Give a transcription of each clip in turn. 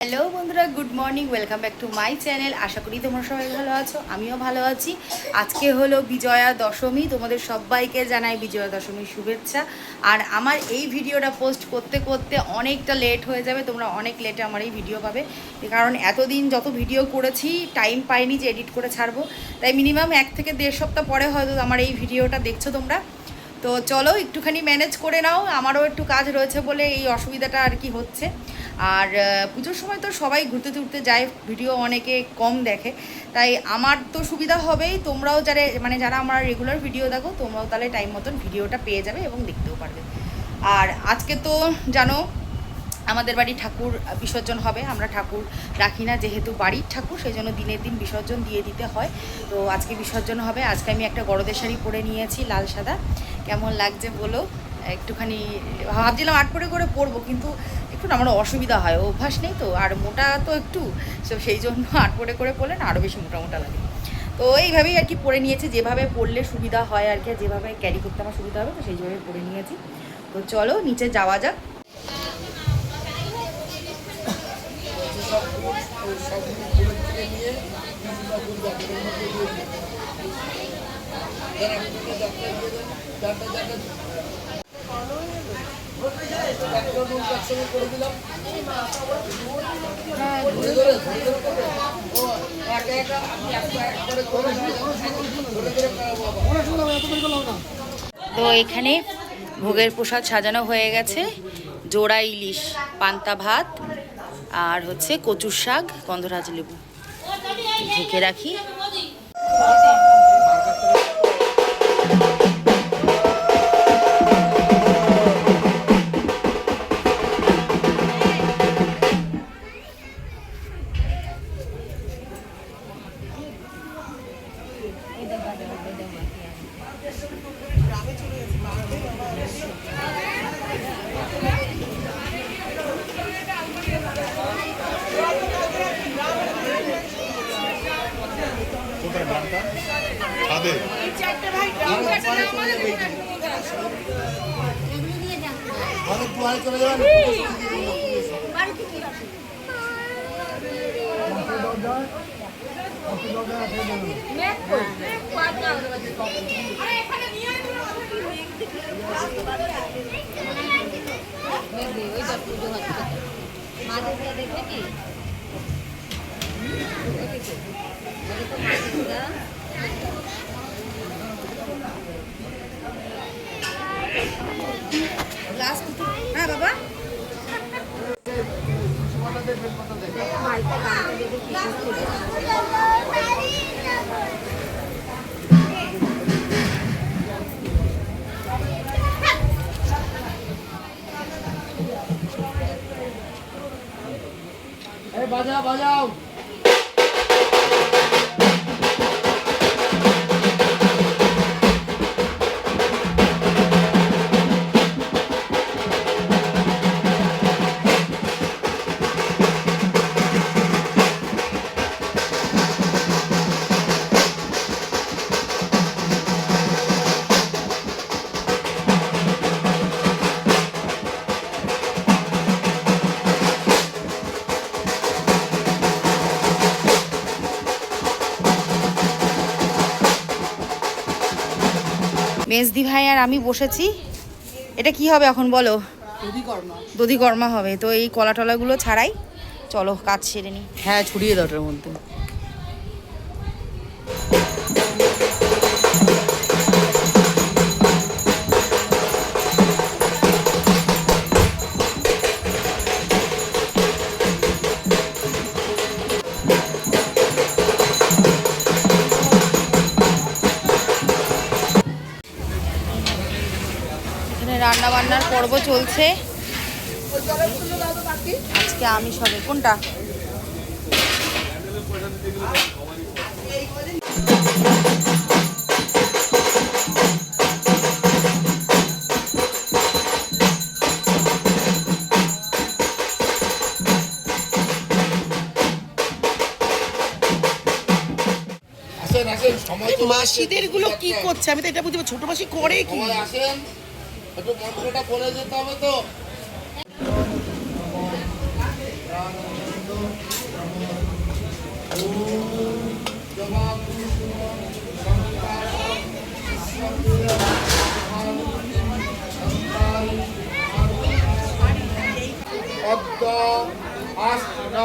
Hello বন্ধুরা, good morning, welcome back to my channel. আশা করি তোমরা সবাই ভালো আছো, আমিও ভালো আছি। আজকে হলো বিজয়া দশমী, তোমাদের সবাইকে জানাই বিজয়া দশমীর শুভেচ্ছা। আর আমার এই ভিডিওটা পোস্ট করতে করতে অনেকটা লেট হয়ে যাবে, তোমরা অনেক লেটে আমার এই ভিডিও পাবে, কারণ এতদিন যত ভিডিও করেছি টাইম পাইনি যে এডিট করে ছাড়বো, তাই মিনিমাম 1 থেকে 1.5 সপ্তাহ পরে হয়তো আমার এই ভিডিওটা দেখছো তোমরা। তো চলো একটুখানি ম্যানেজ করে নাও, আমারও একটু কাজ রয়েছে বলে এই অসুবিধাটা আর কি হচ্ছে। আর পুজোর সময় তো সবাই ঘুরতে টুরতে যায়, ভিডিও অনেকে কম দেখে, তাই আমার তো সুবিধা হবেই, তোমরাও যারা আমার রেগুলার ভিডিও দেখো তোমরাও তাহলে টাইম মতন ভিডিওটা পেয়ে যাবে এবং দেখতেও পারবে। আর আজকে তো জানো আমাদের বাড়ি ঠাকুর বিসর্জন হবে, আমরা ঠাকুর রাখি না, যেহেতু বাড়ির ঠাকুর সেই জন্য দিনের দিন বিসর্জন দিয়ে দিতে হয়। তো আজকে বিসর্জন হবে। আজকে আমি একটা গরদের শাড়ি পরে নিয়েছি, লাল সাদা। কেমন লাগছে বলো? একটুখানি ভাবছিলাম আট করে পরবো, কিন্তু একটু না আমার অসুবিধা হয়, অভ্যাস নেই তো, আর মোটা তো একটু, সেই জন্য আট করে পরলে না আরও বেশি মোটা লাগে। তো এইভাবেই আর কি পরে নিয়েছি, যেভাবে পরলে সুবিধা হয় আর কি, যেভাবে ক্যারি করতে আমার সুবিধা হবে, তো সেইভাবে পরে নিয়েছি। তো চলো নিচে যাওয়া যাক। তো এখানে ভোগের প্রসাদ সাজানো হয়ে গেছে, জোড়া ইলিশ, পান্তা ভাত, আর হচ্ছে কচুর শাক, গন্ধরাজ লেবু। ঢেকে রাখি। হ্যাঁ বাবা, বাজাও বাজাও। মেজদি ভাই আর আমি বসেছি। এটা কি হবে এখন বলো? দধিকর্মা হবে। তো এই কলা টলাগুলো ছাড়াই, চলো কাজ সেরে নিই। হ্যাঁ, ছড়িয়ে দাও ওটার মধ্যে। এখানে রান্না বান্নার পর্ব চলছে। আজকে আমি সবে কোনটা মাসিদের গুলো কি করছে আমি তো এটা বুঝতে পারছি, ছোট মাসি করে কি? আসেন, একটু মন্ত্রটা বলে যেতে হবে তো। আশ্বিন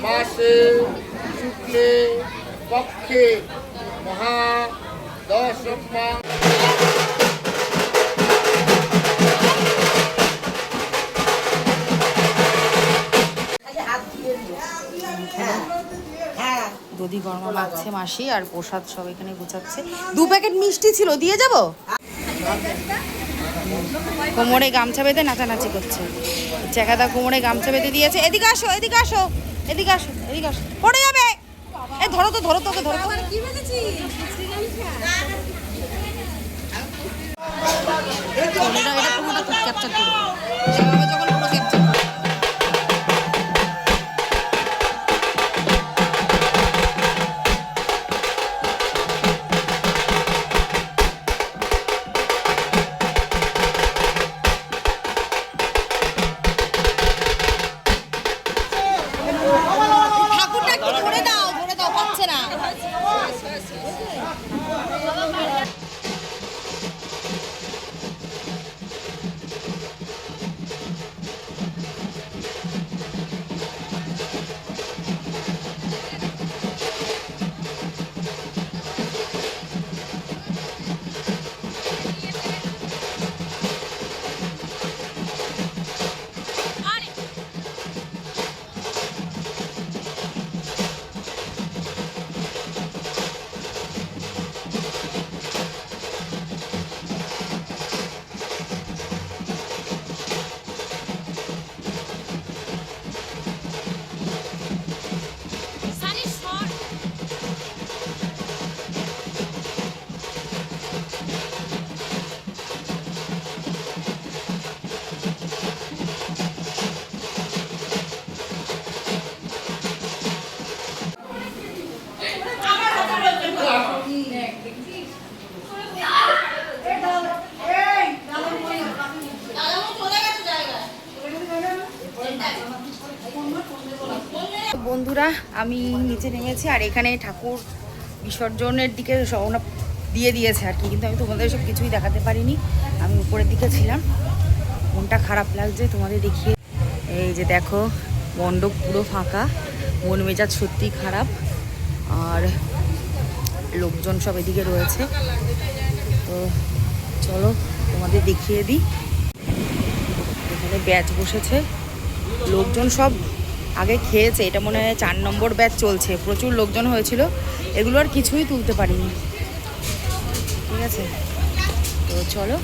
মাসে শুক্লে পক্ষে মহা দশমা দধি গরমা মাখছে মাসি আর প্রসাদ সব এখানে গুছাচ্ছে। 2 প্যাকেট মিষ্টি ছিল, দিয়ে যাব। কোমরে গামছা বেঁধে নাচানাচি করছে। চেকাদা কোমরে গামছা বেঁধে দিয়েছে। এদিকে আসো, এদিকে আসো, এদিকে আসো, এদিকে আসো, পড়ে যাবে। এ ধরো তো, ধরো তোকে, ধরো তো। এটা পুরোটা তুই ক্যাপচার করবি এভাবে যখন পুরো ক্যাপচার করবি। ঠাকুরটা একটু ধরে দাও, ধরে দাও, পাচ্ছে না। বন্ধুরা, আমি নিচে নেমেছি আর এখানে ঠাকুর বিসর্জনের দিকে রওনা দিয়ে দিয়েছে আর কি, কিন্তু আমি তোমাদের সব কিছুই দেখাতে পারিনি। আমি উপরের দিকে ছিলাম, মনটা খারাপ লাগছে তোমাদের দেখিয়ে। এই যে দেখো, মণ্ডপ পুরো ফাঁকা, মন মেজাজ সত্যিই খারাপ। আর লোকজন সব এদিকে রয়েছে, তো চলো তোমাদের দেখিয়ে দিই। এখানে ব্যাচ বসেছে, লোকজন সব আগে খেয়েছে। এটা মনে হয় 4 নম্বর ব্যাচ চলছে, প্রচুর লোকজন হয়েছিল। এগুলো আর কিছুই তুলতে পারিনি, ঠিক আছে? তো চলো।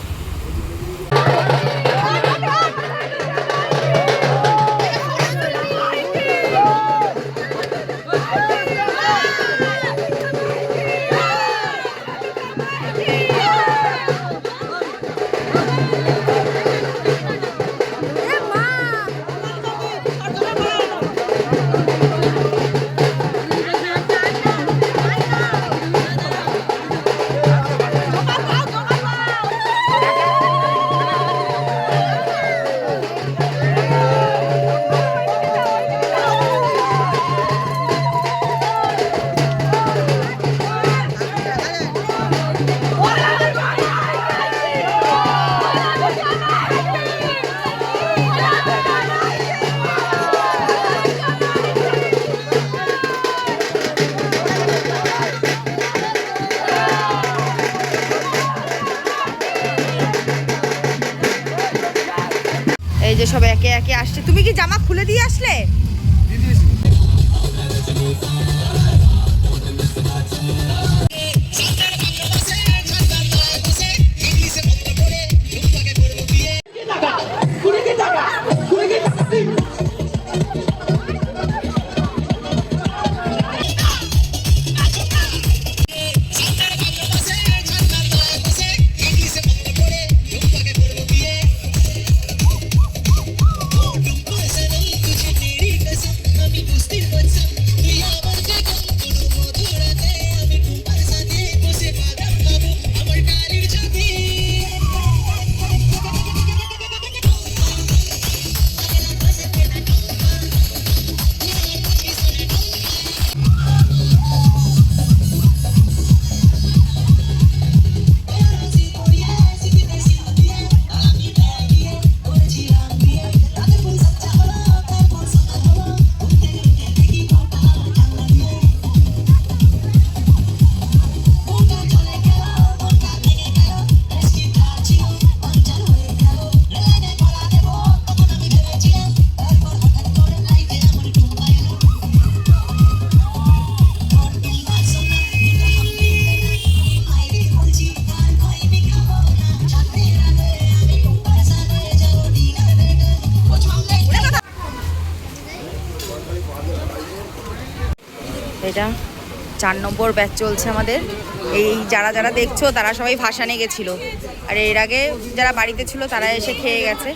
এই যে সব একে একে আসছে। তুমি কি জামা খুলে দিয়ে আসলে? এটা 4 নম্বর ব্যাচ চলছে আমাদের। এই যারা যারা দেখছো তারা সবাই ভাসানে গেছিলো, আর এর আগে যারা বাড়িতে ছিল তারা এসে খেয়ে গেছে।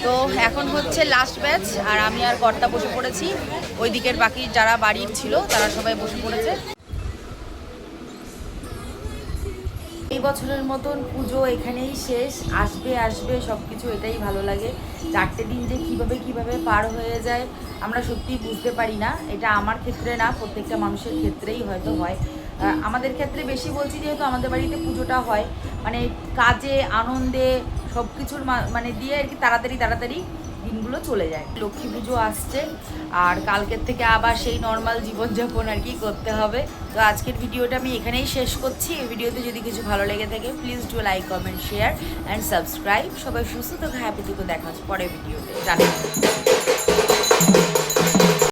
তো এখন হচ্ছে লাস্ট ব্যাচ, আর আমি আর কর্তা বসে পড়েছি। ওই দিকের বাকি যারা বাড়ির ছিল তারা সবাই বসে পড়েছে। এই বছরের মতন পুজো এখানেই শেষ। আসবে আসবে সব কিছু, এটাই ভালো লাগে। 4টে দিন যে কিভাবে পার হয়ে যায় আমরা সত্যিই বুঝতে পারি না। এটা আমার ক্ষেত্রে না, প্রত্যেকটা মানুষের ক্ষেত্রেই হয়তো হয়। আমাদের ক্ষেত্রে বেশি বলছি যেহেতু আমাদের বাড়িতে পুজোটা হয়, মানে কাজে আনন্দে সব কিছুর মানে দিয়ে আর কি তাড়াতাড়ি দিনগুলো চলে যায়। লক্ষ্মী পুজো আসছে, আর কালকের থেকে আবার সেই নর্মাল জীবনযাপন আর কি করতে হবে। তো আজকের ভিডিওটা আমি এখানেই শেষ করছি। এই ভিডিওতে যদি কিছু ভালো লেগে থাকে please do like, comment, share and subscribe. সবাই সুস্থ থাকো, হ্যাপি থেকো। দেখা হচ্ছে পরের ভিডিওতে। জানাই।